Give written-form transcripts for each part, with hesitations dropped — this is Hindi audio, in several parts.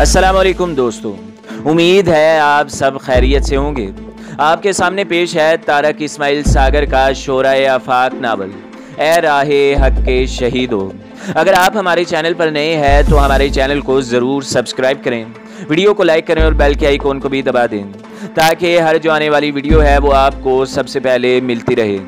अस्सलाम वालेकुम दोस्तों, उम्मीद है आप सब खैरियत से होंगे। आपके सामने पेश है तारक इस्माइल सागर का शोराए आफाक नावल ए राहे हक के शहीदों। अगर आप हमारे चैनल पर नए हैं तो हमारे चैनल को ज़रूर सब्सक्राइब करें, वीडियो को लाइक करें और बेल के आइकॉन को भी दबा दें ताकि हर जो आने वाली वीडियो है वो आपको सबसे पहले मिलती रहे।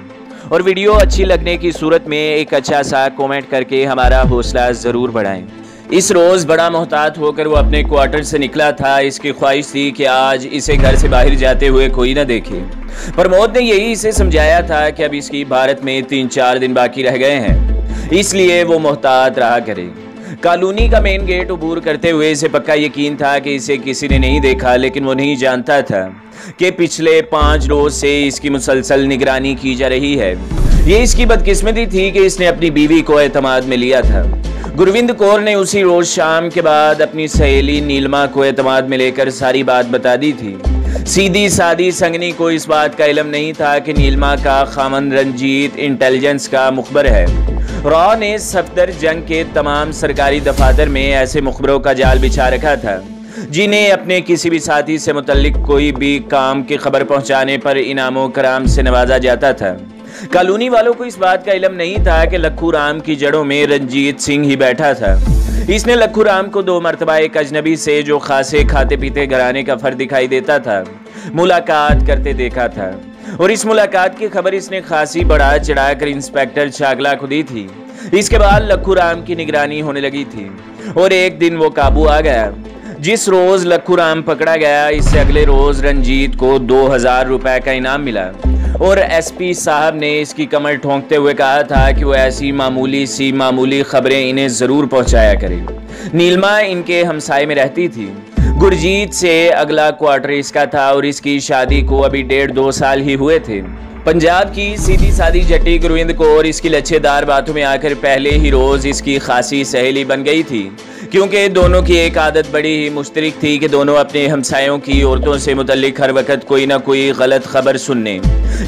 और वीडियो अच्छी लगने की सूरत में एक अच्छा सा कमेंट करके हमारा हौसला ज़रूर बढ़ाएं। इस रोज़ बड़ा मोहतात होकर वो अपने क्वार्टर से निकला था। इसकी ख्वाहिश थी कि आज इसे घर से बाहर जाते हुए कोई न देखे। प्रमोद ने यही इसे समझाया था कि अब इसकी भारत में 3-4 दिन बाकी रह गए हैं, इसलिए वो मोहतात रहा करे। कॉलोनी का मेन गेट अबूर करते हुए इसे पक्का यकीन था कि इसे किसी ने नहीं देखा, लेकिन वो नहीं जानता था कि पिछले 5 रोज से इसकी मुसलसल निगरानी की जा रही है। ये इसकी बदकिस्मती थी कि इसने अपनी बीवी को एतमाद में लिया था। गुरविंद कौर ने उसी रोज शाम के बाद अपनी सहेली नीलमा को एतमाद में लेकर सारी बात बता दी थी। सीधी सादी संगनी को इस बात का इल्म नहीं था कि नीलमा का खामन रंजीत इंटेलिजेंस का मुखबर है। रॉ ने सफदर जंग के तमाम सरकारी दफातर में ऐसे मुखबरों का जाल बिछा रखा था जिन्हें अपने किसी भी साथी से मुतल्लिक कोई भी काम की खबर पहुंचाने पर इनामों कराम से नवाजा जाता था। कॉलोनी वालों को इस बात का इल्म नहीं था कि लखू राम की जड़ों में रंजीत सिंह ही बैठा था। इसने लखू राम को 2 मरतबा एक अजनबी से जो खासे खाते पीते घराने का फर्द दिखाई देता था मुलाकात करते देखा था, और इस मुलाकात की खबर इसने खासी बढ़ा चढ़ाकर इंस्पेक्टर चागला को दी थी। इसके बाद लखू राम की निगरानी होने लगी थी और एक दिन वो काबू आ गया। जिस रोज लखू राम पकड़ा गया, इससे अगले रोज रंजीत को 2000 रुपए का इनाम मिला और एसपी साहब ने इसकी कमर ठोंकते हुए कहा था कि वो ऐसी मामूली खबरें इन्हें जरूर पहुंचाया करे। नीलमा इनके हमसाए में रहती थी। गुरजीत से अगला क्वार्टर इसका था और इसकी शादी को अभी 1.5-2 साल ही हुए थे। पंजाब की सीधी सादी जट्टी गुरविंद कौर इसकी लच्छेदार बातों में आकर पहले ही रोज इसकी खासी सहेली बन गई थी, क्योंकि दोनों की एक आदत बड़ी ही मुश्तरक थी कि दोनों अपने हमसायों की औरतों से मुतल्लिक हर वक्त कोई ना कोई गलत खबर सुनने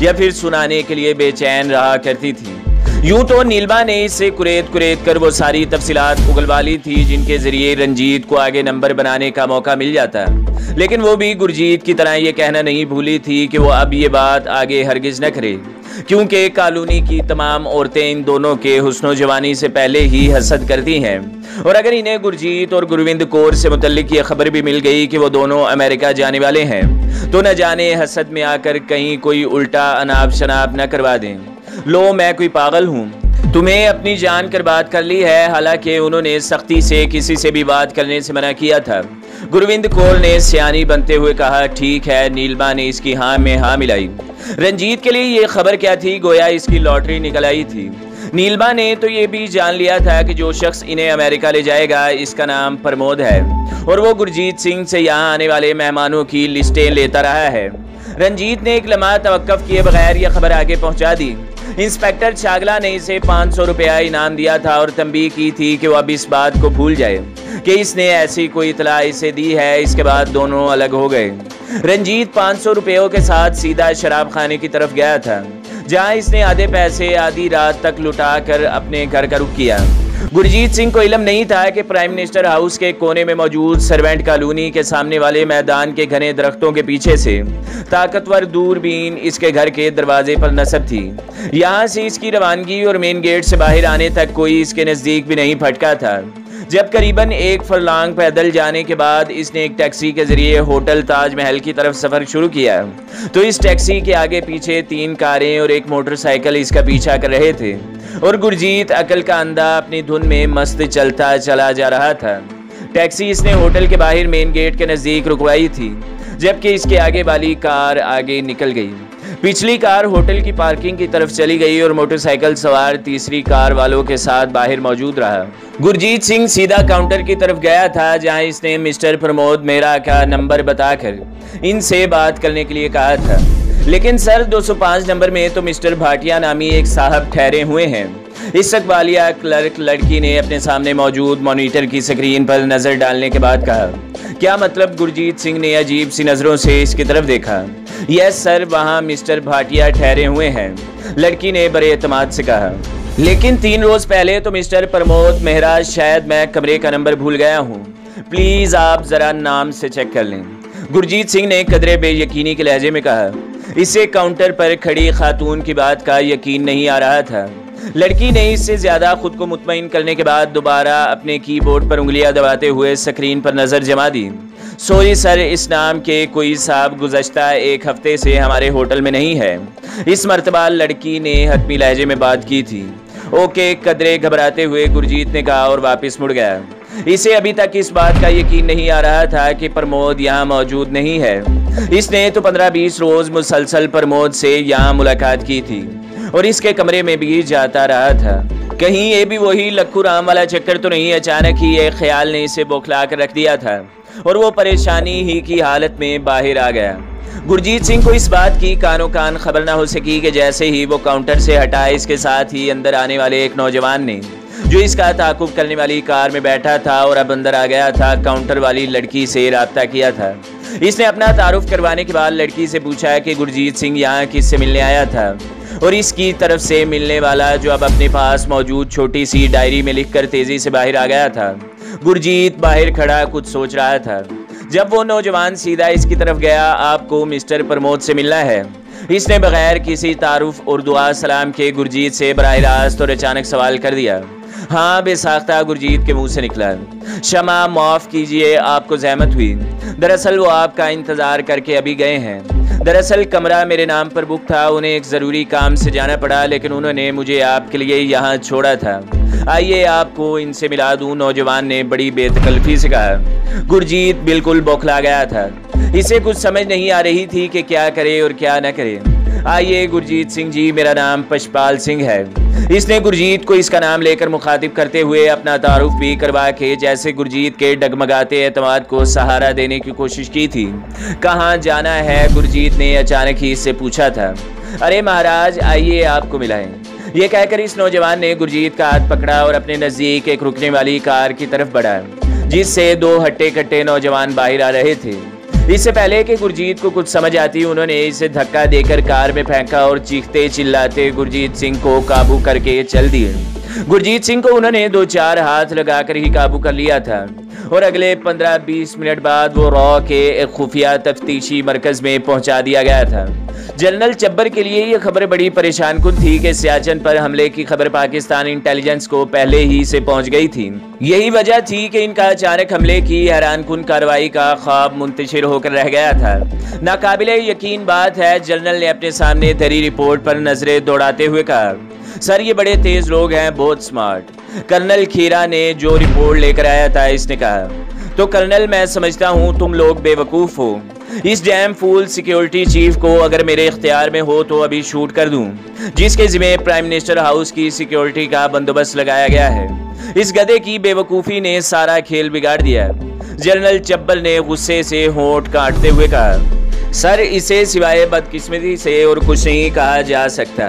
या फिर सुनाने के लिए बेचैन रहा करती थी। यूं तो नीलमा ने इससे कुरेद कर वो सारी तफसीलात उगलवा ली थी जिनके जरिए रंजीत को आगे नंबर बनाने का मौका मिल जाता, लेकिन वो भी गुरजीत की तरह ये कहना नहीं भूली थी कि वो अब ये बात आगे हरगिज न करे, क्योंकि कॉलोनी की तमाम औरतें इन दोनों के हुस्नो जवानी से पहले ही हसद करती हैं। और अगर इन्हें गुरजीत और गुरविंद कौर से मुतल्लिक ये खबर भी मिल गई कि वो दोनों अमेरिका जाने वाले हैं तो न जाने हसद में आकर कहीं कोई उल्टा अनाप शनाप न करवा दें। लो, मैं कोई पागल हूँ, तुम्हें अपनी जान कर बात कर ली है। हालांकि उन्होंने सख्ती से किसी से भी बात करने से मना किया था। गुरविंद कौर ने सियानी बनते हुए कहा, ठीक है। नीलमा ने इसकी हाँ में हाँ मिलाई। रंजीत के लिए ये खबर क्या थी, गोया इसकी लॉटरी निकल आई थी। नीलमा ने तो ये भी जान लिया था कि जो शख्स इन्हें अमेरिका ले जाएगा इसका नाम प्रमोद है और वो गुरजीत सिंह से यहाँ आने वाले मेहमानों की लिस्टें लेता रहा है। रंजीत ने एक लम्हा तवक्कुफ किए बगैर यह खबर आगे पहुंचा दी। इंस्पेक्टर चागला ने इसे 500 रुपया इनाम दिया था और तंबीह की थी कि वह अब इस बात को भूल जाए कि इसने ऐसी कोई इतला इसे दी है। इसके बाद दोनों अलग हो गए। रंजीत 500 रुपयों के साथ सीधा शराब खाने की तरफ गया था, जहां इसने आधे पैसे आधी रात तक लुटा कर अपने घर का रुख किया। गुरजीत सिंह को इल्म नहीं था कि प्राइम मिनिस्टर हाउस के कोने में मौजूद सर्वेंट कॉलोनी के सामने वाले मैदान के घने दरख्तों के पीछे से ताकतवर दूरबीन इसके घर के दरवाजे पर नस्ब थी। यहाँ से इसकी रवानगी और मेन गेट से बाहर आने तक कोई इसके नज़दीक भी नहीं फटका था। जब करीबन 1 फरलांग पैदल जाने के बाद इसने एक टैक्सी के जरिए होटल ताजमहल की तरफ सफर शुरू किया तो इस टैक्सी के आगे पीछे 3 कारें और एक मोटरसाइकिल इसका पीछा कर रहे थे और गुरजीत अकल का अंधा अपनी धुन में मस्त चलता चला जा रहा था। टैक्सी इसने होटल के बाहर मेन गेट के नज़दीक रुकवाई थी, जबकि इसके आगे वाली कार आगे निकल गई। पिछली कार होटल की पार्किंग की तरफ चली गई और मोटरसाइकिल सवार तीसरी कार वालों के साथ बाहर मौजूद रहा। गुरजीत सिंह सीधा काउंटर की तरफ गया था, जहां इसने मिस्टर प्रमोद मेहरा का नंबर बताकर इनसे बात करने के लिए कहा था। लेकिन सर, 205 नंबर में तो मिस्टर भाटिया नामी एक साहब ठहरे हुए हैं। इस्तकबालिया क्लर्क लड़की ने अपने सामने मौजूद मॉनिटर की स्क्रीन पर नजर डालने के बाद कहा। क्या मतलब? गुरजीत सिंह ने अजीब सी नजरों से इसकी तरफ देखा। यस सर, वहाँ मिस्टर भाटिया ठहरे हुए हैं, लड़की ने बड़े एतमाद से कहा। लेकिन 3 रोज पहले तो मिस्टर प्रमोद मेहरा, शायद मैं कमरे का नंबर भूल गया हूँ। प्लीज आप जरा नाम से चेक कर लें। गुरजीत सिंह ने कदरे बेयकीनी के लहजे में कहा। इसे काउंटर पर खड़ी खातून की बात का यकीन नहीं आ रहा था। लड़की ने इससे ज्यादा खुद को मुतमईन करने के बाद दोबारा अपने कीबोर्ड पर उंगलियां दबाते हुए स्क्रीन पर नजर जमा दी। सॉरी सर, इस नाम के कोई साहब गुज़श्ता एक हफ्ते से हमारे होटल में नहीं है। इस मर्तबा लड़की ने हतमी लहजे में बात की थी। ओके, कदरे घबराते हुए गुरजीत ने कहा और वापस मुड़ गया। इसे अभी तक इस बात का यकीन नहीं आ रहा था कि प्रमोद यहाँ मौजूद नहीं है। इसने तो 15-20 रोज मुसलसल प्रमोद से यहाँ मुलाकात की थी और इसके कमरे में भी जाता रहा था। कहीं ये भी वही लक्खू राम वाला चक्कर तो नहीं। अचानक ही एक ख्याल ने इसे बौखला कर रख दिया था और वो परेशानी ही की हालत में बाहर आ गया। गुरजीत सिंह को इस बात की कानो कान खबर ना हो सकी कि जैसे ही वो काउंटर से हटा, इसके साथ ही अंदर आने वाले एक नौजवान ने, जो इसका ताकुब करने वाली कार में बैठा था और अब अंदर आ गया था, काउंटर वाली लड़की से राब्ता किया था। इसने अपना तारुफ करवाने के बाद लड़की से पूछा कि गुरजीत सिंह यहाँ किससे मिलने आया था और इसकी तरफ से मिलने वाला, जो अब अपने पास मौजूद छोटी सी डायरी में लिखकर तेजी से बाहर आ गया था। गुरजीत बाहर खड़ा कुछ सोच रहा था जब वो नौजवान सीधा इसकी तरफ गया। आपको मिस्टर प्रमोद से मिलना है। इसने बगैर किसी तारुफ और दुआ सलाम के गुरजीत से बराह रास्त और अचानक सवाल कर दिया। हाँ, बेसाख्ता गुरजीत के मुंह से निकला। क्षमा, माफ कीजिए, आपको जहमत हुई। दरअसल वो आपका इंतजार करके अभी गए हैं। दरअसल कमरा मेरे नाम पर बुक था, उन्हें एक ज़रूरी काम से जाना पड़ा, लेकिन उन्होंने मुझे आपके लिए यहाँ छोड़ा था। आइए आपको इनसे मिला दूँ, नौजवान ने बड़ी बेतकल्फी से कहा। गुरजीत बिल्कुल बौखला गया था। इसे कुछ समझ नहीं आ रही थी कि क्या करे और क्या न करे। आइए गुरजीत सिंह जी, मेरा नाम पशपाल सिंह है। इसने गुरजीत को इसका नाम लेकर मुखातिब करते हुए अपना तारुफ भी करवा के जैसे गुरजीत के डगमगाते एतमाद को सहारा देने की कोशिश की थी। कहाँ जाना है, गुरजीत ने अचानक ही इससे पूछा था। अरे महाराज, आइए आपको मिलाएं। ये कहकर इस नौजवान ने गुरजीत का हाथ पकड़ा और अपने नजदीक एक रुकने वाली कार की तरफ बढ़ा, जिससे दो हट्टे कट्टे नौजवान बाहर आ रहे थे। इससे पहले कि गुरजीत को कुछ समझ आती, उन्होंने इसे धक्का देकर कार में फेंका और चीखते चिल्लाते गुरजीत सिंह को काबू करके चल दिए। गुरजीत सिंह को उन्होंने 2-4 हाथ लगाकर ही काबू कर लिया था और अगले 15-20 मिनट बाद वो रॉ के एक खुफिया तफ्तीशी मरकज में पहुंचा दिया गया था। जनरल चब्बर के लिए यह खबर बड़ी परेशान कुन थी कि सियाचिन पर हमले की खबर पाकिस्तान इंटेलिजेंस को पहले ही से पहुंच गई थी। यही वजह थी कि इनका अचानक हमले की हैरान कुन कार्रवाई का ख्वाब मुंतशिर होकर रह गया था। नाकाबिले यकीन बात है, जनरल ने अपने सामने धरी रिपोर्ट पर नजरें दौड़ाते हुए कहा, सर ये बड़े तेज लोग हैं, बहुत स्मार्ट। कर्नल खीरा ने जो रिपोर्ट लेकर आया था, इसने कहा। तो कर्नल, मैं समझता हूँ तुम लोग बेवकूफ़ हो। इस डैम फूल सिक्योरिटी चीफ को अगर मेरे इख्तियार में हो तो अभी शूट कर दूं, जिसके जिम्मे प्राइम मिनिस्टर हाउस की सिक्योरिटी का बंदोबस्त लगाया गया है। इस गधे की बेवकूफ़ी ने सारा खेल बिगाड़ दिया। जनरल चब्बल ने गुस्से से होंठ काटते हुए कहा, सर इसे सिवाय बदकिस्मती से और कुछ नहीं कहा जा सकता।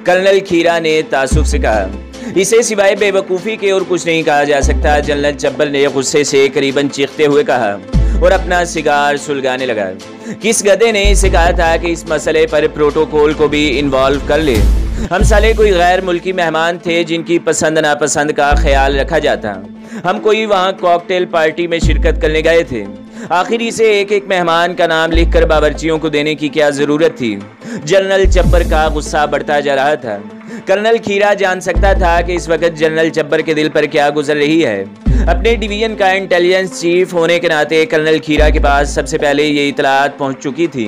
कर्नल खीरा ने तासुफ से कहा, इसे सिवाय बेवकूफ़ी के और कुछ नहीं कहा जा सकता। जनरल चब्बल ने गुस्से से करीबन चीखते हुए कहा और अपना सिगार सुलगाने लगा। किस गधे ने इसे कहा था कि इस मसले पर प्रोटोकॉल को भी इन्वॉल्व कर ले? हम साले कोई गैर मुल्की मेहमान थे जिनकी पसंद नापसंद का ख्याल रखा जाता। हम कोई वहाँ कॉकटेल पार्टी में शिरकत करने गए थे। आखिर इसे एक एक मेहमान का नाम लिखकर बावर्चियों को देने की क्या जरूरत थी? जनरल चब्बर का गुस्सा बढ़ता जा रहा था। कर्नल खीरा जान सकता था कि इस वक्त जनरल चब्बर के दिल पर क्या गुजर रही है। अपने डिवीजन का इंटेलिजेंस चीफ होने के नाते कर्नल खीरा के पास सबसे पहले ये इतलात पहुंच चुकी थी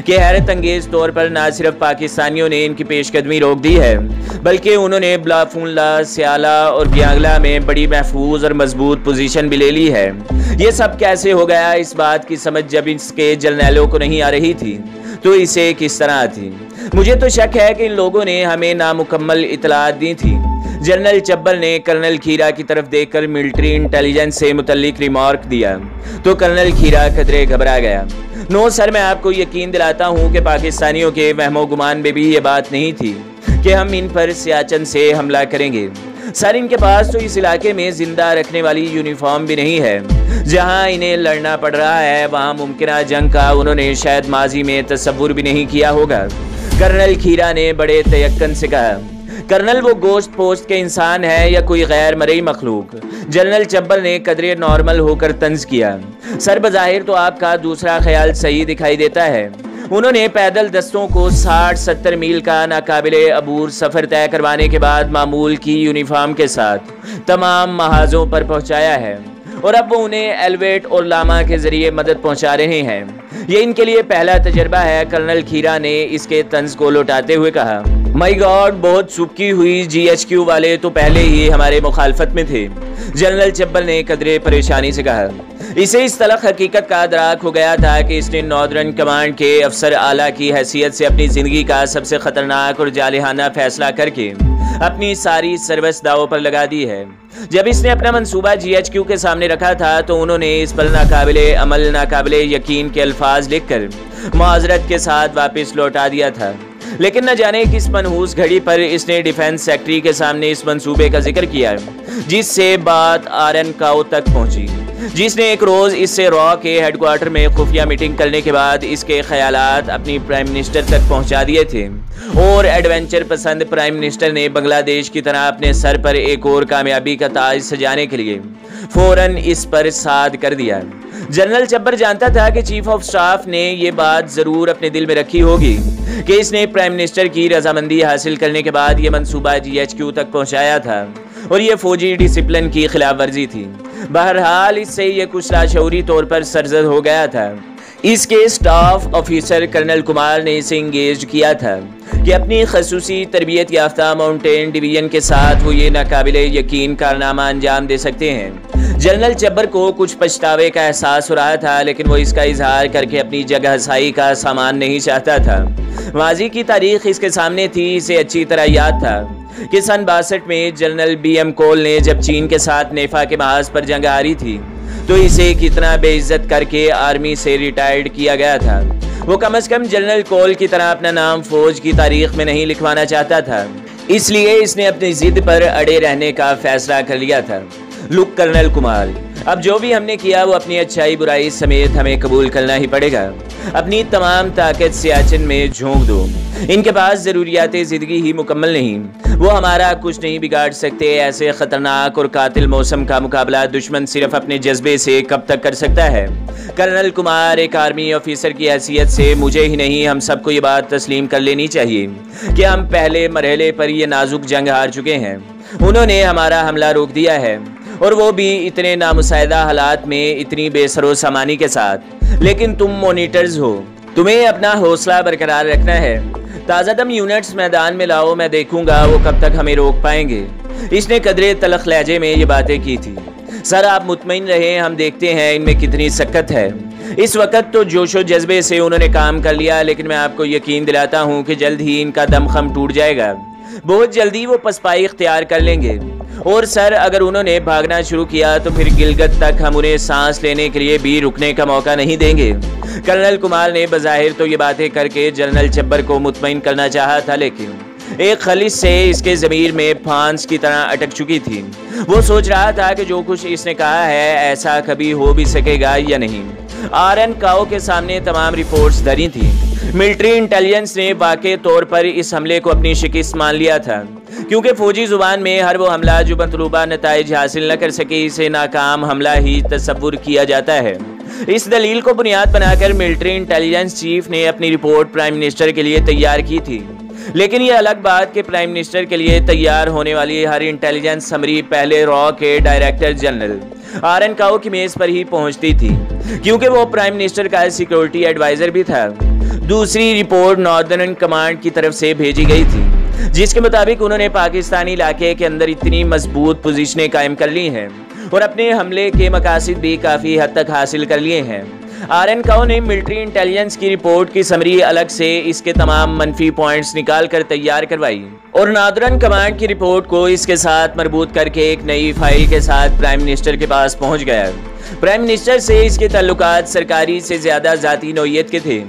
कि हैरत अंगेज तौर पर न सिर्फ पाकिस्तानियों ने इनकी पेशकदमी रोक दी है, बल्कि उन्होंने ब्लाफूनला, सियाला और ब्यांगला में बड़ी महफूज और मजबूत पोजीशन भी ले ली है। ये सब कैसे हो गया, इस बात की समझ जब इसके जर्नैलों को नहीं आ रही थी तो इसे किस तरह थी? मुझे तो शक है कि इन लोगों ने हमें नामुकम्मल इतलात दी थी। जनरल चब्बल ने कर्नल खीरा की तरफ देखकर मिलिट्री इंटेलिजेंस से मुतल्लिक रिमार्क दिया तो कर्नल खीरा कदरे घबरा गया। नो सर, मैं आपको यकीन दिलाता हूँ कि पाकिस्तानियों के वहमो गुमान में भी ये बात नहीं थी कि हम इन पर सियाचिन से हमला करेंगे। सर, इनके पास तो इस इलाके में जिंदा रखने वाली यूनिफॉर्म भी नहीं है। जहां इन्हें लड़ना पड़ रहा है वहां मुमकिन जंग का उन्होंने शायद माजी में तस्वुर भी नहीं किया होगा। कर्नल खीरा ने बड़े तयक्कन से कहा, कर्नल वो गोश्त पोस्ट के इंसान है या कोई गैर मरई मखलूक? जनरल चब्बर ने कदरे नॉर्मल होकर तंज किया। सर, बज़ाहिर तो आपका दूसरा ख्याल सही दिखाई देता है। उन्होंने पैदल दस्तों को 60-70 मील का नाकाबिले अबूर सफ़र तय करवाने के बाद मामूल की यूनिफॉर्म के साथ तमाम महाजों पर पहुंचाया है और अब वो उन्हें एलवेट और लामा के जरिए मदद पहुंचा रहे हैं। ये इनके लिए पहला तजर्बा है। कर्नल खीरा ने इसके तंज को लौटाते हुए कहा, माई गॉड, बहुत सुबकी हुई। GHQ वाले तो पहले ही हमारे मुखालफत में थे। जनरल चब्बर ने कदरे परेशानी से कहा। इसे इस तलख हकीकत का अदराक हो गया था कि इसने नॉर्दर्न कमांड के अफसर आला की हैसियत से अपनी ज़िंदगी का सबसे ख़तरनाक और जालिहाना फैसला करके अपनी सारी सर्विस दांव पर लगा दी है। जब इसने अपना मंसूबा GHQ के सामने रखा था तो उन्होंने इस पर नाकाबिले अमल, नाकाबिले यकीन के अल्फाज लिखकर माजरत के साथ वापस लौटा दिया था। लेकिन न जाने किस मनहूस घड़ी पर इसने डिफेंस सेक्रेटरी के सामने इस मंसूबे का जिक्र किया, जिससे बात आरएन काओ तक पहुंची, जिसने एक रोज़ इससे रॉ के हेडक्वार्टर में खुफिया मीटिंग करने के बाद इसके ख्यालात अपनी प्राइम मिनिस्टर तक पहुंचा दिए थे। और एडवेंचर पसंद प्राइम मिनिस्टर ने बांग्लादेश की तरह अपने सर पर एक और कामयाबी का ताज सजाने के लिए फौरन इस पर साध कर दिया। जनरल चब्बर जानता था कि चीफ ऑफ स्टाफ ने यह बात जरूर अपने दिल में रखी होगी कि इसने प्राइम मिनिस्टर की रजामंदी हासिल करने के बाद यह मंसूबा GHQ तक पहुंचाया था और यह फौजी डिसिप्लिन की खिलाफ वर्जी थी। बहरहाल इससे यह कुछ लाशऊरी तौर पर सरजद हो गया था। इसके स्टाफ ऑफिसर कर्नल कुमार ने इसे इंगेज किया था कि अपनी खसूसी तरबियत याफ्ता माउंटेन डिवीजन के साथ वो ये नाकाबिले यकीन कारनामा अंजाम दे सकते हैं। जनरल चब्बर को कुछ पछतावे का एहसास हो रहा था, लेकिन वो इसका इजहार करके अपनी जगह साई का सामान नहीं चाहता था। माजी की तारीख इसके सामने थी। इसे अच्छी तरह याद था कि सन 62 में जनरल BM कोल ने जब चीन के साथ नेफा के महाज पर जंग हारी थी तो इसे कितना बेइज्जत करके आर्मी से रिटायर्ड किया गया था। वो कम से कम जनरल कोल की तरह अपना नाम फौज की तारीख में नहीं लिखवाना चाहता था, इसलिए इसने अपनी जिद पर अड़े रहने का फैसला कर लिया था। लुक कर्नल कुमार, अब जो भी हमने किया वो अपनी अच्छाई बुराई समेत हमें कबूल करना ही पड़ेगा। अपनी तमाम ताकत सियाचिन में झोंक दो। इनके पास ज़रूरियात ज़िंदगी ही मुकम्मल नहीं, वो हमारा कुछ नहीं बिगाड़ सकते। ऐसे ख़तरनाक और कातिल मौसम का मुकाबला दुश्मन सिर्फ अपने जज्बे से कब तक कर सकता है। कर्नल कुमार, एक आर्मी ऑफिसर की हैसियत से मुझे ही नहीं हम सबको ये बात तस्लीम कर लेनी चाहिए कि हम पहले मरहले पर ये नाजुक जंग हार चुके हैं। उन्होंने हमारा हमला रोक दिया है और वो भी इतने नामुसाइदा हालात में, इतनी बेसरो सामानी के साथ। लेकिन तुम मॉनिटर्स हो, तुम्हें अपना हौसला बरकरार रखना है। ताज़ादम यूनिट्स मैदान में लाओ, मैं देखूंगा वो कब तक हमें रोक पाएंगे। इसने कदरे तलख लहजे में ये बातें की थी। सर, आप मुतमईन रहें, हम देखते हैं इनमें कितनी सकत है। इस वक्त तो जोशो जज्बे से उन्होंने काम कर लिया, लेकिन मैं आपको यकीन दिलाता हूँ कि जल्द ही इनका दमखम टूट जाएगा। बहुत जल्दी वो पसपाई इख्तियार कर लेंगे। और सर, अगर उन्होंने भागना शुरू किया तो फिर गिलगत तक हम उन्हें सांस लेने के लिए भी रुकने का मौका नहीं देंगे। कर्नल कुमार ने बज़ाहिर तो ये बातें करके जनरल चब्बर को मुतमईन करना चाहा था, लेकिन एक खलिश से इसके ज़मीर में फांस की तरह अटक चुकी थी। वो सोच रहा था कि जो कुछ इसने कहा है ऐसा कभी हो भी सकेगा या नहीं। आरएन काओ के सामने तमाम रिपोर्ट्स धरी थी। मिलिट्री इंटेलिजेंस ने वाक़ई तौर पर इस हमले को अपनी शिकस्त मान लिया था, क्योंकि फौजी जुबान में हर वो हमला जो मतलूबा नताइज हासिल न कर सके इसे नाकाम हमला ही तस्वुर किया जाता है। इस दलील को बुनियाद बनाकर मिलिट्री इंटेलिजेंस चीफ ने अपनी रिपोर्ट प्राइम मिनिस्टर के लिए तैयार की थी। लेकिन ये अलग बात कि प्राइम मिनिस्टर के लिए तैयार होने वाली हर इंटेलिजेंस समरी पहले रॉ के डायरेक्टर जनरल आरएन काओ की मेज पर ही पहुंचती थी, क्योंकि वो प्राइम मिनिस्टर का सिक्योरिटी एडवाइजर भी था। दूसरी रिपोर्ट नॉर्दर्न कमांड की तरफ से भेजी गई थी, जिसके मुताबिक उन्होंने पाकिस्तानी इलाके के अंदर इतनी मजबूत पोजीशनें कायम कर ली हैं और अपने हमले के मकासद भी काफ़ी हद तक हासिल कर लिए हैं। आरएन काओ ने मिलिट्री इंटेलिजेंस की रिपोर्ट की समरी अलग से इसके तमाम मनफी पॉइंट्स निकाल कर तैयार करवाई और नॉर्दर्न कमांड की रिपोर्ट को इसके साथ मरबूत करके एक नई फाइल के साथ प्राइम मिनिस्टर के पास पहुंच गया। प्राइम मिनिस्टर से इसके ताल्लुकात सरकारी से ज़्यादा ज़ाती नौइयत के थे।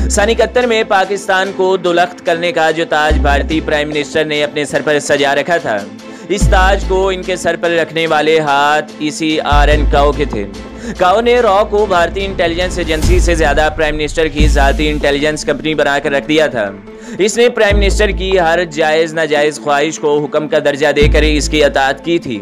सन 71 में पाकिस्तान को दुलख्त करने का जो ताज भारतीय प्राइम मिनिस्टर ने अपने सर पर सजा रखा था, इस ताज को इनके सर पर रखने वाले हाथ इसी RN काओ के थे। काओ ने रॉ को भारतीय इंटेलिजेंस एजेंसी से ज्यादा प्राइम मिनिस्टर की जाती इंटेलिजेंस कंपनी बनाकर रख दिया था। इसने प्राइम मिनिस्टर की हर जायज नाजायज ख्वाहिश को हुक्म का दर्जा देकर इसकी अताअत की थी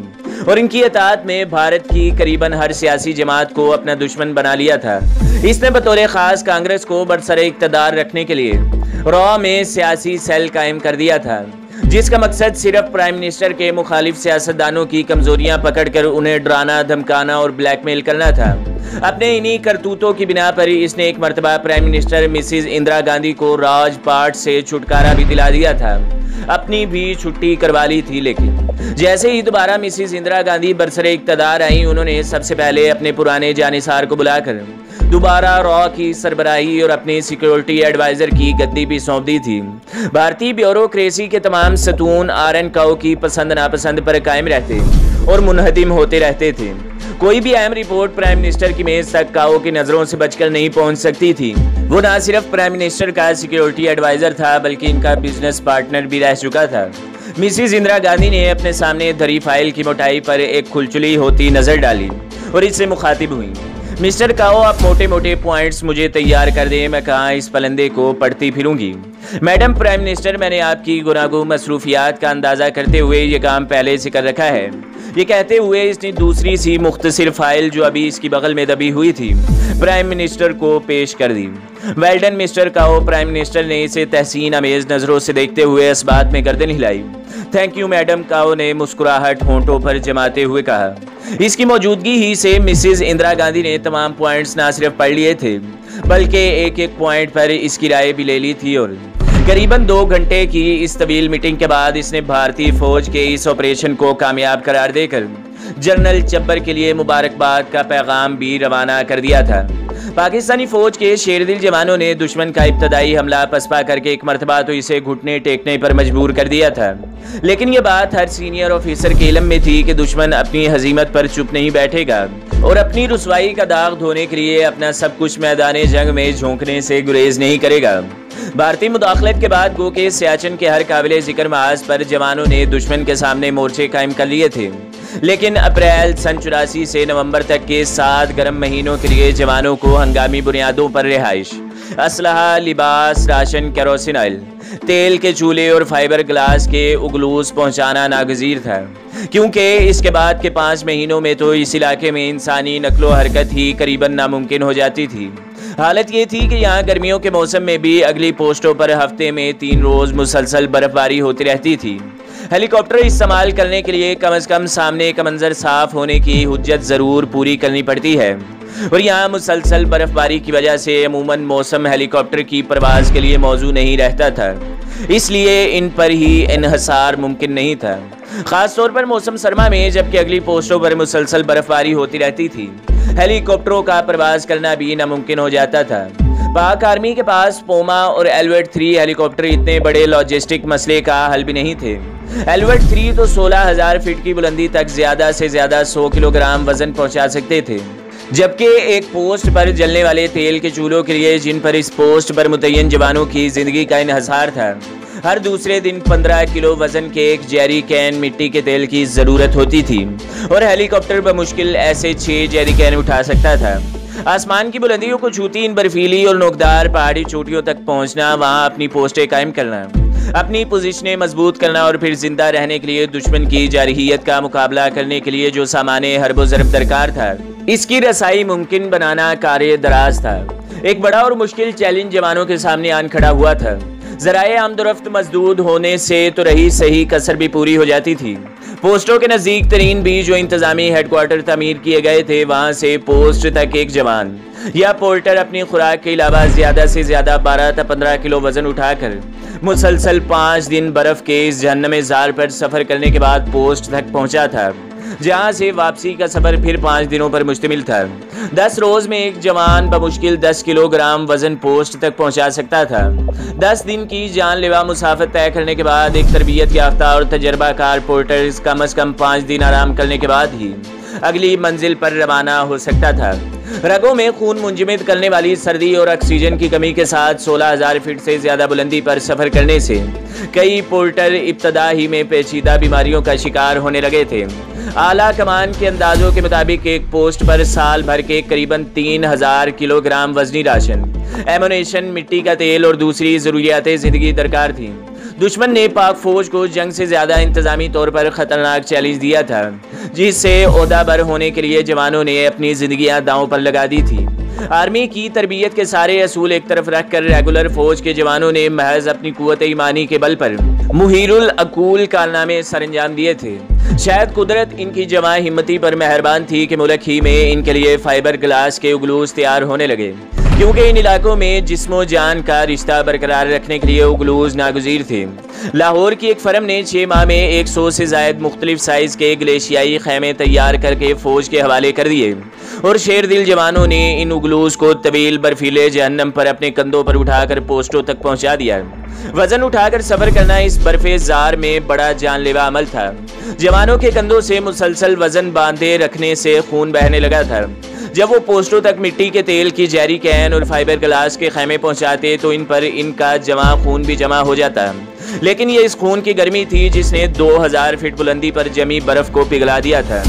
और इनकी अताअत में भारत की करीबन हर सियासी जमात को अपना दुश्मन बना लिया था। इसने बतौर खास कांग्रेस को बरसरे इक़्तिदार रखने के लिए रॉ में सियासी सेल कायम कर दिया था, जिसका मकसद सिर्फ प्राइम मिनिस्टर के मुखालिफ सियासतदानों की कमजोरियां पकड़कर उन्हें डराना, धमकाना और ब्लैकमेल करना था। अपने इन्हीं करतूतों की बिना पर इसने एक मर्तबा prime minister Mrs Indira Gandhi को राजपाट से छुटकारा भी दिला दिया था, अपनी भी छुट्टी करवा ली थी। लेकिन जैसे ही दोबारा मिसिज इंदिरा गांधी बरसरे इक़्तिदार आई, उन्होंने सबसे पहले अपने पुराने जानिसार को बुलाकर दोबारा रॉ की सरबराही और अपनी सिक्योरिटी एडवाइजर की गद्दी भी सौंप दी थी। भारतीय ब्यूरोक्रेसी के तमाम सतून RN काओ की पसंद नापसंद पर कायम रहते और मुनहदिम होते रहते थे। कोई भी अहम रिपोर्ट प्राइम मिनिस्टर की मेज तक काओ की नजरों से बचकर नहीं पहुंच सकती थी। वो ना सिर्फ प्राइम मिनिस्टर का सिक्योरिटी एडवाइजर था, बल्कि इनका बिजनेस पार्टनर भी रह चुका था। मिसिज इंदिरा गांधी ने अपने सामने धरी फाइल की मोटाई पर एक खुलचुली होती नजर डाली और इससे मुखातिब हुई। मिस्टर काओ, आप मोटे मोटे पॉइंट्स मुझे तैयार कर दें, मैं कहाँ इस पलंदे को पढ़ती फिरूंगी। मैडम प्राइम मिनिस्टर, मैंने आपकी गुनागो मसरूफियात का अंदाजा करते हुए ये काम पहले से कर रखा है। ये कहते हुए इसने दूसरी सी मुख्तसर फाइल जो अभी इसकी बगल में दबी हुई थी प्राइम मिनिस्टर को पेश कर दी। वेल डन मिस्टर काओ, प्राइम मिनिस्टर ने इसे तहसीन अमेज नजरों से देखते हुए इस बात में गर्दन हिलाई। थैंक यू मैडम, काओ ने मुस्कुराहट होंठों पर जमाते हुए कहा। इसकी मौजूदगी ही से मिसिज इंदिरा गांधी ने तमाम पॉइंट्स ना सिर्फ पढ़ लिए थे, बल्कि एक एक पॉइंट पर इसकी राय भी ले ली थी और करीबन 2 घंटे की इस तवील मीटिंग के बाद इसने भारतीय फौज के इस ऑपरेशन को कामयाब करार देकर जनरल चब्बर के लिए मुबारकबाद का पैगाम भी रवाना कर दिया था। पाकिस्तानी फौज के शेरदिल जवानों ने दुश्मन का इब्तदाई हमला पसपा करके एक मरतबा तो इसे घुटने टेकने पर मजबूर कर दिया था। लेकिन यह बात हर सीनियर ऑफिसर के इल्म में थी कि दुश्मन अपनी हजीमत पर चुप नहीं बैठेगा और अपनी रुसवाई का दाग धोने के लिए अपना सब कुछ मैदान जंग में झोंकने से गुरेज नहीं करेगा। भारतीय मुदाखलत के बाद गो के सियाचिन के हर काबिल जिक्र महाज पर जवानों ने दुश्मन के सामने मोर्चे कायम कर लिए थे। लेकिन अप्रैल सन 84 से नवंबर तक के 7 गर्म महीनों के लिए जवानों को हंगामी बुनियादों पर रिहाइश, असलहा, लिबास, राशन, केरोसिन ऑयल, तेल के चूल्हे और फाइबर ग्लास के उगलूस पहुंचाना नागजीर था, क्योंकि इसके बाद के 5 महीनों में तो इस इलाके में इंसानी नकलो हरकत ही करीबन नामुमकिन हो जाती थी। हालत ये थी कि यहाँ गर्मियों के मौसम में भी अगली पोस्टों पर हफ्ते में 3 रोज मुसलसल बर्फबारी होती रहती थी। हेलीकॉप्टर इस्तेमाल करने के लिए कम से कम सामने का मंजर साफ होने की हुज्जत ज़रूर पूरी करनी पड़ती है और यहाँ मुसलसल बर्फबारी की वजह से अमूमन मौसम हेलीकॉप्टर की परवाज़ के लिए मौजू नहीं रहता था, इसलिए इन पर ही इन्हसार मुमकिन नहीं था, ख़ास तौर पर मौसम सरमा में, जबकि अगली पोस्टों पर मुसलसल बर्फबारी होती रहती थी। हेलीकॉप्टरों का परवाज़ करना भी नामुमकिन हो जाता था। पाक आर्मी के पास पोमा और एलवेट 3 हेलीकॉप्टर इतने बड़े लॉजिस्टिक मसले का हल भी नहीं थे। एलवेट 3 तो 16,000 फीट की बुलंदी तक ज़्यादा से ज़्यादा 100 किलोग्राम वजन पहुंचा सकते थे, जबकि एक पोस्ट पर जलने वाले तेल के चूल्हों के लिए, जिन पर इस पोस्ट पर मुतय्यन जवानों की जिंदगी का इन्हसार था, हर दूसरे दिन 15 किलो वजन के एक जेरी कैन मिट्टी के तेल की ज़रूरत होती थी और हेलीकॉप्टर बमुश्किल ऐसे 6 जेरी कैन उठा सकता था। आसमान की बुलंदियों को छूती इन बर्फीली और नोकदार पहाड़ी चोटियों तक पहुंचना, वहां अपनी पोस्टें कायम करना, अपनी पोजीशनें मजबूत करना और फिर जिंदा रहने के लिए दुश्मन की जारहियत का मुकाबला करने के लिए जो सामाने हरबो ज़रब दरकार था, इसकी रसाई मुमकिन बनाना कार्य दराज था। एक बड़ा और मुश्किल चैलेंज जवानों के सामने आन खड़ा हुआ था। ज़राए आमदोरफ्त मजदूद होने से तो रही सही कसर भी पूरी हो जाती थी। पोस्टों के नज़दीक तरीन भी जो इंतजामी हेडक्वार्टर तमीर किए गए थे, वहाँ से पोस्ट तक एक जवान या पोर्टर अपनी खुराक के अलावा ज़्यादा से ज़्यादा 12 से 15 किलो वजन उठाकर मुसलसल 5 दिन बर्फ़ के इस जहन्नमे ज़ार पर सफ़र करने के बाद पोस्ट तक पहुँचा था, जहाँ से वापसी का सफ़र फिर 5 दिनों पर मुश्तमिल था। 10 रोज़ में एक जवान बमुश्किल 10 किलोग्राम वजन पोस्ट तक पहुँचा सकता था। 10 दिन की जानलेवा मुसाफत तय करने के बाद एक तरबियत याफ्ता और तजर्बाकार पोर्टर कम से कम 5 दिन आराम करने के बाद ही अगली मंजिल पर रवाना हो सकता था। रगों में खून मुंजमद करने वाली सर्दी और ऑक्सीजन की कमी के साथ 16,000 फीट से ज्यादा बुलंदी पर सफर करने से कई पोर्टर इब्तदा ही में पेचीदा बीमारियों का शिकार होने लगे थे। आला कमान के अंदाजों के मुताबिक एक पोस्ट पर साल भर के करीबन 3,000 किलोग्राम वजनी राशन, एमुनेशन, मिट्टी का तेल और दूसरी जरूरियातें जिंदगी दरकार थी। दुश्मन ने पाक फौज को जंग से ज्यादा इंतजामी तौर पर खतरनाक चैलेंज दिया था, जिससे ओहदाबर होने के लिए जवानों ने अपनी जिंदगियां दांव पर लगा दी थी। आर्मी की तरबियत के सारे असूल एक तरफ रखकर रेगुलर फौज के जवानों ने महज अपनी कुव्वत ईमानी के बल पर मुहीरुल अकूल कारनामे सरंजाम दिए थे। शायद कुदरत इनकी जवां हिम्मती पर मेहरबान थी कि मुल्क ही में इनके लिए फाइबर ग्लास के उगलूस तैयार होने लगे, क्योंकि इन इलाकों में जिस्मो जान का रिश्ता बरकरार रखने के लिए उगलूस नागुज़ीर थे। लाहौर की एक फर्म ने 6 माह में 100 से जायद मुख्तलिफ साइज के ग्लेशियाई खैमे तैयार करके फौज के हवाले कर दिए और शेर दिल जवानों ने इन उगलूस को तवील बर्फीले जहन्नम पर अपने कंधों पर उठाकर पोस्टों तक पहुंचा दिया। वजन उठाकर सफर करना इस बर्फे जार में बड़ा जानलेवा अमल था। जवानों के कंधों से मुसलसल वजन बांधे रखने से खून बहने लगा था। जब वो पोस्टों तक मिट्टी के तेल की जैरी कैन और फाइबर ग्लास के खैमे पहुंचाते तो इन पर इनका जमा खून भी जमा हो जाता, लेकिन ये इस खून की गर्मी थी जिसने 2,000 फीट बुलंदी पर जमी बर्फ को पिघला दिया था।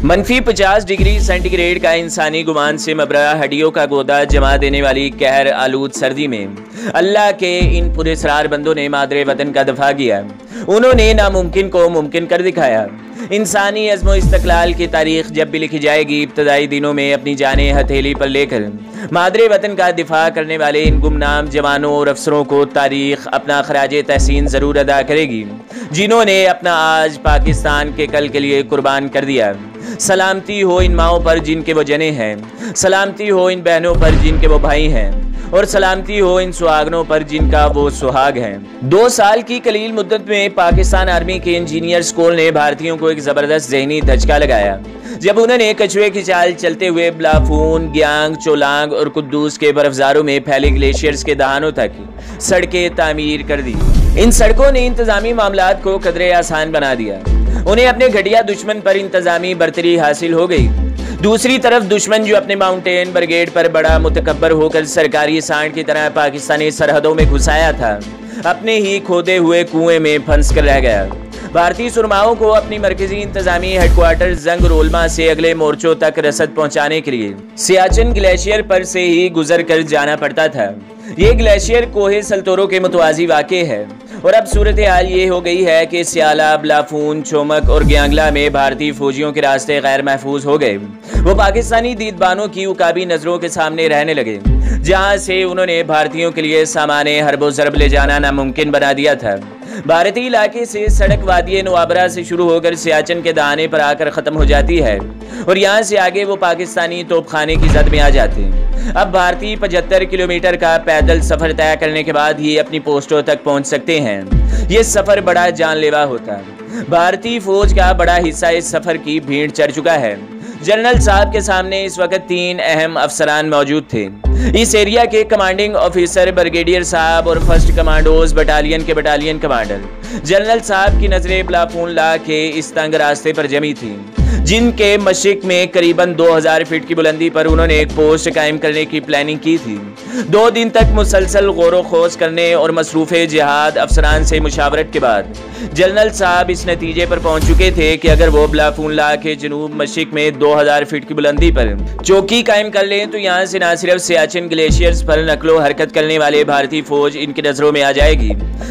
-50 डिग्री सेंटीग्रेड का इंसानी गुमान से मबरा हड्डियों का गोदा जमा देने वाली कहर आलूद सर्दी में अल्लाह के इन पुरस्कार बंदों ने मादरे वतन का दफा किया। उन्होंने नामुमकिन को मुमकिन कर दिखाया। इंसानी अज़्म इस्तक़लाल की तारीख जब भी लिखी जाएगी, इब्तदाई दिनों में अपनी जानें हथेली पर लेकर मादरे वतन का दिफा करने वाले इन गुमनाम जवानों और अफसरों को तारीख अपना खराजे तहसीन ज़रूर अदा करेगी, जिन्होंने अपना आज पाकिस्तान के कल के लिए कुर्बान कर दिया। सलामती हो इन माओं पर जिनके वो जने हैं, सलामती हो इन बहनों पर जिनके वो भाई हैं, और सलामती हो इन सुहागनों पर जिनका वो सुहाग हैं। 2 साल की कलील मुद्दत में पाकिस्तान आर्मी के इंजीनियर्स कोर ने भारतीयों को एक जबरदस्त ज़हनी धचका लगाया जब उन्होंने कछुए की चाल चलते हुए ब्लाफून, ग्यांग, चोलांग और कुद्दूस के बर्फजारों में फैले ग्लेशियर्स के दहानों तक सड़कें तामीर कर दी। इन सड़कों ने इंतजामी मामलात को कदरे आसान बना दिया। उन्हें अपने घटिया दुश्मन पर इंतजामी बरतरी हासिल हो गई। दूसरी तरफ दुश्मन जो अपने माउंटेन ब्रिगेड पर बड़ा मुतकब्बर होकर सरकारी सांड की तरह पाकिस्तानी सरहदों में घुसाया था, अपने ही खोदे हुए कुएं में फंस कर रह गया। भारतीय सुरमाओं को अपनी मरकजी इंतजामी हेडक्वार्टर जंग रोलमा से अगले मोर्चों तक रसद पहुंचाने के लिए सियाचिन ग्लेशियर पर से ही गुजर कर जाना पड़ता था। ये ग्लेशियर कोहे सल्तोरो के मुतवाजी वाक़े है और अब सूरत हाल ये हो गई है कि सियाला, ब्लाफून, चोमक और ग्यांगला में भारतीय फौजियों के रास्ते गैर महफूज हो गए। वो पाकिस्तानी दीदबानों की उकाबी नजरों के सामने रहने लगे, जहां से उन्होंने भारतीयों के लिए सामाने हरबो ज़रब ले जाना नामुमकिन बना दिया था। भारतीय इलाके से सड़क वादिये नवाबरा से शुरू होकर सियाचिन के दहाने पर आकर ख़त्म हो जाती है और यहाँ से आगे वो पाकिस्तानी तोपखाने की जद में आ जाते हैं। अब भारतीय 75 किलोमीटर का पैदल सफ़र तय करने के बाद ही अपनी पोस्टों तक पहुँच सकते हैं। ये सफ़र बड़ा जानलेवा होता है। भारतीय फौज का बड़ा हिस्सा इस सफ़र की भीड़ चढ़ चुका है। जनरल साहब के सामने इस वक्त 3 अहम अफसरान मौजूद थे। इस एरिया के कमांडिंग ऑफिसर ब्रिगेडियर साहब और फर्स्ट कमांडोज बटालियन के बटालियन कमांडर। जनरल साहब की नजरें ब्लाफूनला के इस तंग रास्ते पर जमी थी, जिनके मशरिक में करीबन 2000 फीट की बुलंदी पर उन्होंने एक पोस्ट कायम करने की प्लानिंग की थी। 2 दिन तक मुसलसल गौर खोज करने और मसरूफ़े जिहाद अफसरान से मुशावरत के बाद जनरल साहब इस नतीजे पर पहुंच चुके थे कि अगर वो ब्लाफूनला के जनूब मशरिक में 2000 फीट की बुलंदी पर चौकी कायम कर लें तो यहाँ से न सिर्फ सियाचिन ग्लेशियर्स पर नकलो हरकत करने वाले भारतीय फौज इनकी नजरों में आ जाएगी,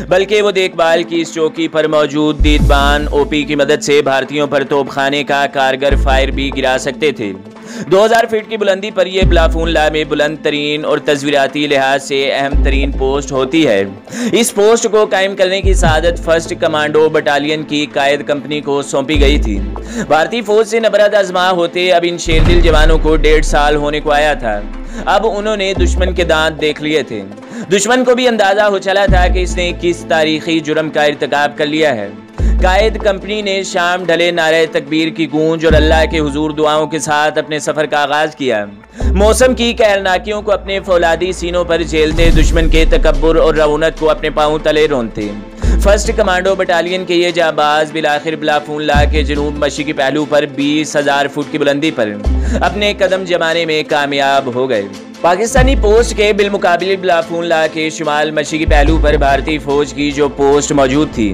बल्कि वो देखभाल की इस चौकी पर मौजूद दीदबान ओपी की मदद से भारतीयों पर तोपखाने का कारगर फायर भी गिरा सकते थे। 2000 फीट की बुलंदी पर यह ब्लाफूनला में बुलंद तरीन और तस्वीराती लिहाज से अहम तरीन पोस्ट होती है। इस पोस्ट को कायम करने की सआदत फर्स्ट कमांडो बटालियन की कायद कंपनी को सौंपी गई थी। भारतीय फौज से नबरत आजमा होते अब इन शेरदिल जवानों को 1.5 साल होने को आया था। अब उन्होंने दुश्मन के दांत देख लिए थे। दुश्मन को भी अंदाजा हो चला था कि इसने किस तारीखी जुर्म का इर्तिकाब कर लिया है। कायद कंपनी ने शाम ढले नारे तकबीर की गूंज और अल्लाह के हुजूर दुआओं के साथ अपने सफर का आगाज किया। मौसम की कहरनाकियों को अपने फौलादी सीनों पर झेलते दुश्मन के तकब्बुर और रऊनत को अपने पांव तले रोनते। फर्स्ट कमांडो बटालियन के ये जाबाज बिलाखिर ब्लाफूनला के जनूब मशरकी पहलू पर 20,000 फुट की बुलंदी पर अपने कदम जमाने में कामयाब हो गए। पाकिस्तानी पोस्ट के बिलमुकाबिल ब्लाफूनला के शुमाल मशरकी पहलू पर भारतीय फौज की जो पोस्ट मौजूद थी,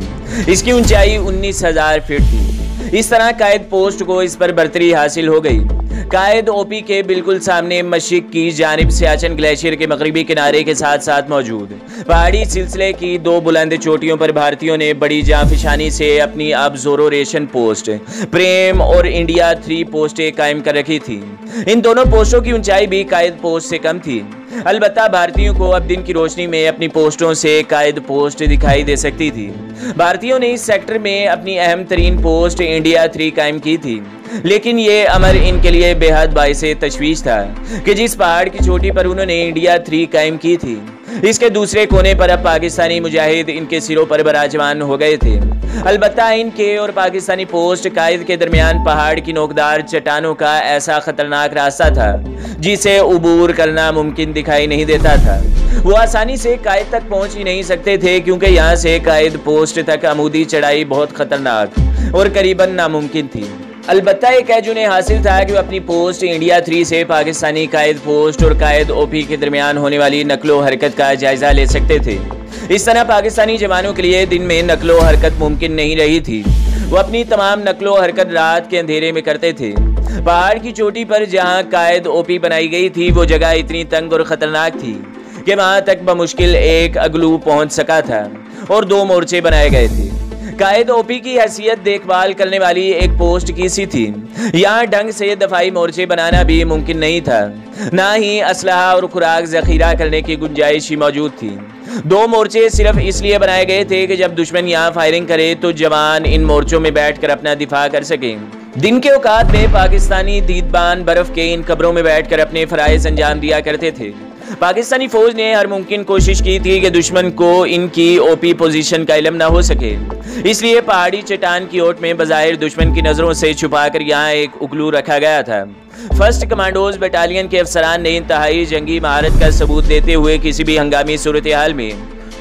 इसकी ऊंचाई 19,000 फीट थी। इस तरह कायद पोस्ट को इस पर बर्तरी हासिल हो गई। कायद ओपी के बिल्कुल सामने मशरिक की जानिब सियाचिन ग्लेशियर के मगरबी किनारे के साथ साथ मौजूद पहाड़ी सिलसिले की 2 बुलंद चोटियों पर भारतीयों ने बड़ी जांफिशानी से अपनी ऑब्जर्वेशन पोस्ट प्रेम और इंडिया 3 पोस्टें कायम कर रखी थी। इन दोनों पोस्टों की ऊंचाई भी कायद पोस्ट से कम थी। अलबत्ता भारतीयों को अब दिन की रोशनी में अपनी पोस्टों से कायद पोस्ट दिखाई दे सकती थी। भारतीयों ने इस सेक्टर में अपनी अहम तरीन पोस्ट इंडिया 3 कायम की थी, लेकिन ये अमर इनके लिए बेहद बाइसे तशवीश था कि जिस पहाड़ की चोटी पर उन्होंने इंडिया 3 कायम की थी, इसके दूसरे कोने पर अब पाकिस्तानी मुजाहिद इनके सिरों पर बराजमान हो गए थे। अलबत्ता इनके और पाकिस्तानी पोस्ट कायद के दरमियान पहाड़ की नोकदार चट्टानों का ऐसा खतरनाक रास्ता था जिसे उबूर करना मुमकिन दिखाई नहीं देता था। वो आसानी से कायद तक पहुंच ही नहीं सकते थे, क्योंकि यहाँ से कायद पोस्ट तक अमूदी चढ़ाई बहुत खतरनाक और करीबन नामुमकिन थी। अलबत्ता एक एज उन्हें हासिल था कि वो अपनी पोस्ट इंडिया 3 से पाकिस्तानी कायद पोस्ट और कायद ओपी के दरमियान होने वाली नकलो हरकत का जायजा ले सकते थे। इस तरह पाकिस्तानी जवानों के लिए दिन में नकलो हरकत मुमकिन नहीं रही थी। वो अपनी तमाम नकलो हरकत रात के अंधेरे में करते थे। पहाड़ की चोटी पर जहाँ कायद ओपी बनाई गई थी, वो जगह इतनी तंग और खतरनाक थी कि वहाँ तक बमुश्किल एक अगलू पहुँच सका था और 2 मोर्चे बनाए गए थे। कायद ओपी की हैसियत देखभाल करने वाली एक पोस्ट की सी थी। यहाँ ढंग से दफाई मोर्चे बनाना भी मुमकिन नहीं था, ना ही असलहा और खुराक जखीरा करने की गुंजाइश ही मौजूद थी। 2 मोर्चे सिर्फ इसलिए बनाए गए थे कि जब दुश्मन यहाँ फायरिंग करे तो जवान इन मोर्चों में बैठकर अपना दिफा कर सकें। दिन के औकात में पाकिस्तानी दीदबान बर्फ के इन कब्रों में बैठकर अपने फराइज अंजाम दिया करते थे। पाकिस्तानी फौज ने हर मुमकिन कोशिश की थी कि दुश्मन को इनकी ओपी पोजीशन का इल्म ना हो सके, इसलिए पहाड़ी चट्टान की ओट में बज़ाहिर दुश्मन की नज़रों से छुपाकर यहाँ एक उगलू रखा गया था। फर्स्ट कमांडोज बटालियन के अफसरान ने इंतहाई जंगी महारत का सबूत देते हुए किसी भी हंगामी सूरत हाल में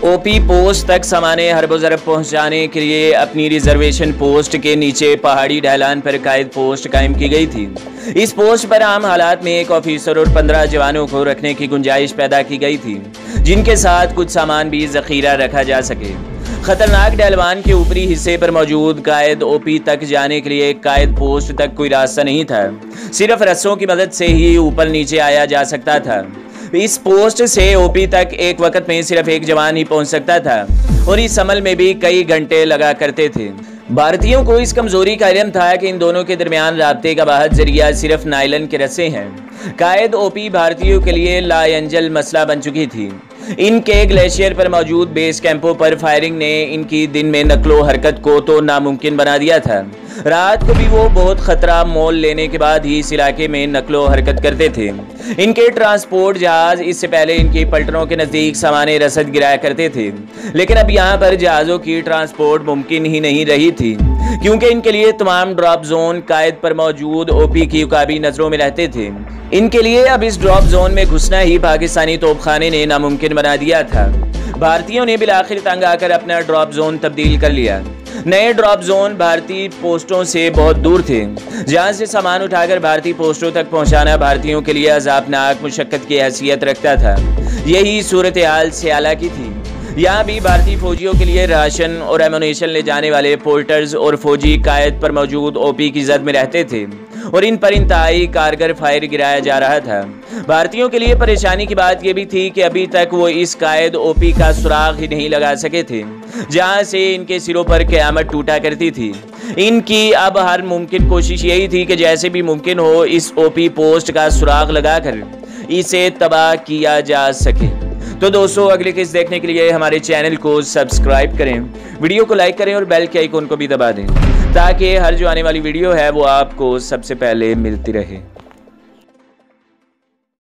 ओपी पोस्ट तक सामाने हरबो ज़रब पहुँचाने के लिए अपनी रिजर्वेशन पोस्ट के नीचे पहाड़ी ढलान पर कायद पोस्ट कायम की गई थी। इस पोस्ट पर आम हालात में एक ऑफिसर और 15 जवानों को रखने की गुंजाइश पैदा की गई थी, जिनके साथ कुछ सामान भी जखीरा रखा जा सके। खतरनाक ढलवान के ऊपरी हिस्से पर मौजूद कायद ओपी तक जाने के लिए कायद पोस्ट तक कोई रास्ता नहीं था, सिर्फ रस्सों की मदद से ही ऊपर नीचे आया जा सकता था। इस पोस्ट से ओपी तक एक वक्त में सिर्फ एक जवान ही पहुंच सकता था और इस अमल में भी कई घंटे लगा करते थे। भारतीयों को इस कमजोरी का इल्म था कि इन दोनों के दरमियान राब्ते का वाहिद जरिया सिर्फ नायलन के रस्से हैं। कायद ओपी भारतीयों के लिए लायंजल मसला बन चुकी थी। इनके ग्लेशियर पर मौजूद बेस कैंपों पर फायरिंग ने इनकी दिन में नकलो हरकत को तो नामुमकिन बना दिया था। रात को भी वो बहुत खतरा मोल लेने के बाद ही इस इलाके में नकलो हरकत करते थे। इनके ट्रांसपोर्ट जहाज इससे पहले इनकी पलटनों के नज़दीक सामाने रसद गिराया करते थे, लेकिन अब यहाँ पर जहाज़ों की ट्रांसपोर्ट मुमकिन ही नहीं रही थी, क्योंकि इनके लिए तमाम ड्रॉप जोन कायद पर मौजूद ओपी की उकाबी नजरों में रहते थे। इनके लिए अब इस ड्रॉप जोन में घुसना ही पाकिस्तानी तोपखाने ने नामुमकिन बना दिया था। भारतीयों ने बिलाखिर तंग आकर अपना ड्रॉप जोन तब्दील कर लिया। नए ड्रॉप जोन भारतीय पोस्टों से बहुत दूर थे, जहां से सामान उठाकर भारतीय पोस्टों तक पहुंचाना भारतीयों के लिए अज़ाबनाक मुशक्कत की हैसियत रखता था। यही सूरत हाल सियाला की थी। यहाँ भी भारतीय फौजियों के लिए राशन और एमुनेशन ले जाने वाले पोर्टर्स और फौजी कायद पर मौजूद ओपी की जद में रहते थे और इन पर इंतहाई कारगर फायर गिराया जा रहा था। भारतीयों के लिए परेशानी की बात यह भी थी कि अभी तक वो इस कायद ओपी का सुराग ही नहीं लगा सके थे, जहाँ से इनके सिरों पर क़यामत टूटा करती थी। इनकी अब हर मुमकिन कोशिश यही थी कि जैसे भी मुमकिन हो इस ओपी पोस्ट का सुराग लगाकर इसे तबाह किया जा सके। तो दोस्तों, अगली किस्त देखने के लिए हमारे चैनल को सब्सक्राइब करें, वीडियो को लाइक करें और बेल के आइकन को भी दबा दें, ताकि हर जो आने वाली वीडियो है वो आपको सबसे पहले मिलती रहे।